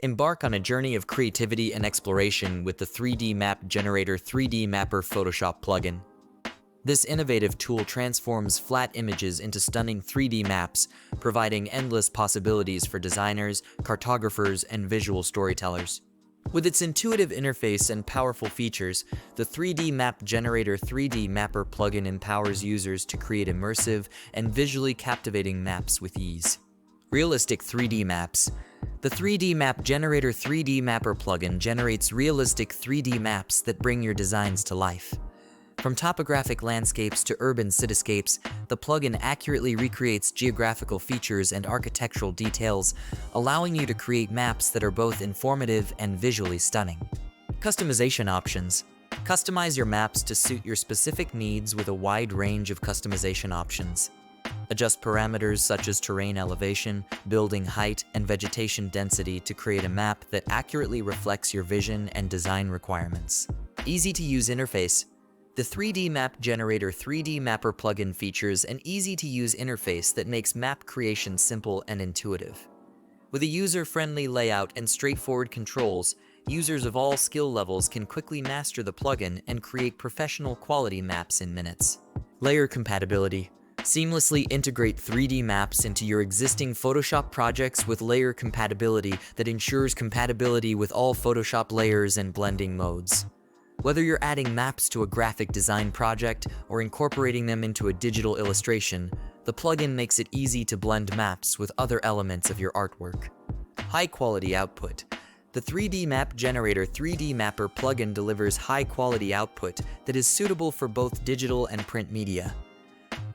Embark on a journey of creativity and exploration with the 3D Map Generator 3D Mapper Photoshop plugin. This innovative tool transforms flat images into stunning 3D maps, providing endless possibilities for designers, cartographers, and visual storytellers. With its intuitive interface and powerful features, the 3D Map Generator 3D Mapper plugin empowers users to create immersive and visually captivating maps with ease. Realistic 3D maps. The 3D Map Generator 3D Mapper plugin generates realistic 3D maps that bring your designs to life. From topographic landscapes to urban cityscapes, the plugin accurately recreates geographical features and architectural details, allowing you to create maps that are both informative and visually stunning. Customization options. Customize your maps to suit your specific needs with a wide range of customization options. Adjust parameters such as terrain elevation, building height, and vegetation density to create a map that accurately reflects your vision and design requirements. Easy-to-use interface. The 3D Map Generator 3D Mapper plugin features an easy-to-use interface that makes map creation simple and intuitive. With a user-friendly layout and straightforward controls, users of all skill levels can quickly master the plugin and create professional quality maps in minutes. Layer compatibility. Seamlessly integrate 3D maps into your existing Photoshop projects with layer compatibility that ensures compatibility with all Photoshop layers and blending modes. Whether you're adding maps to a graphic design project or incorporating them into a digital illustration, the plugin makes it easy to blend maps with other elements of your artwork. High-quality output. The 3D Map Generator 3D Mapper plugin delivers high-quality output that is suitable for both digital and print media.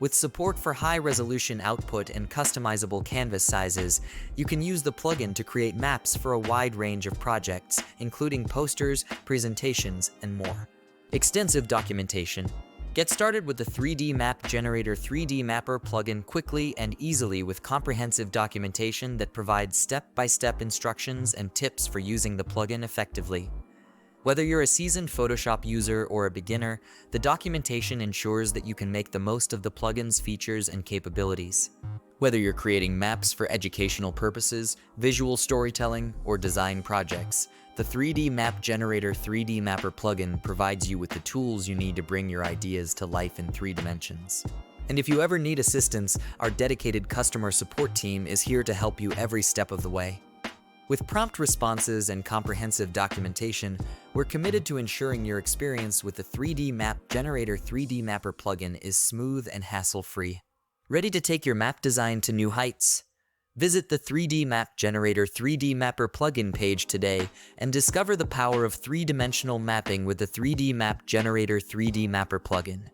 With support for high-resolution output and customizable canvas sizes, you can use the plugin to create maps for a wide range of projects, including posters, presentations, and more. Extensive documentation. Get started with the 3D Map Generator 3D Mapper plugin quickly and easily with comprehensive documentation that provides step-by-step instructions and tips for using the plugin effectively. Whether you're a seasoned Photoshop user or a beginner, the documentation ensures that you can make the most of the plugin's features and capabilities. Whether you're creating maps for educational purposes, visual storytelling, or design projects, the 3D Map Generator 3D Mapper plugin provides you with the tools you need to bring your ideas to life in 3 dimensions. And if you ever need assistance, our dedicated customer support team is here to help you every step of the way. With prompt responses and comprehensive documentation, we're committed to ensuring your experience with the 3D Map Generator 3D Mapper plugin is smooth and hassle-free. Ready to take your map design to new heights? Visit the 3D Map Generator 3D Mapper plugin page today and discover the power of 3-dimensional mapping with the 3D Map Generator 3D Mapper plugin.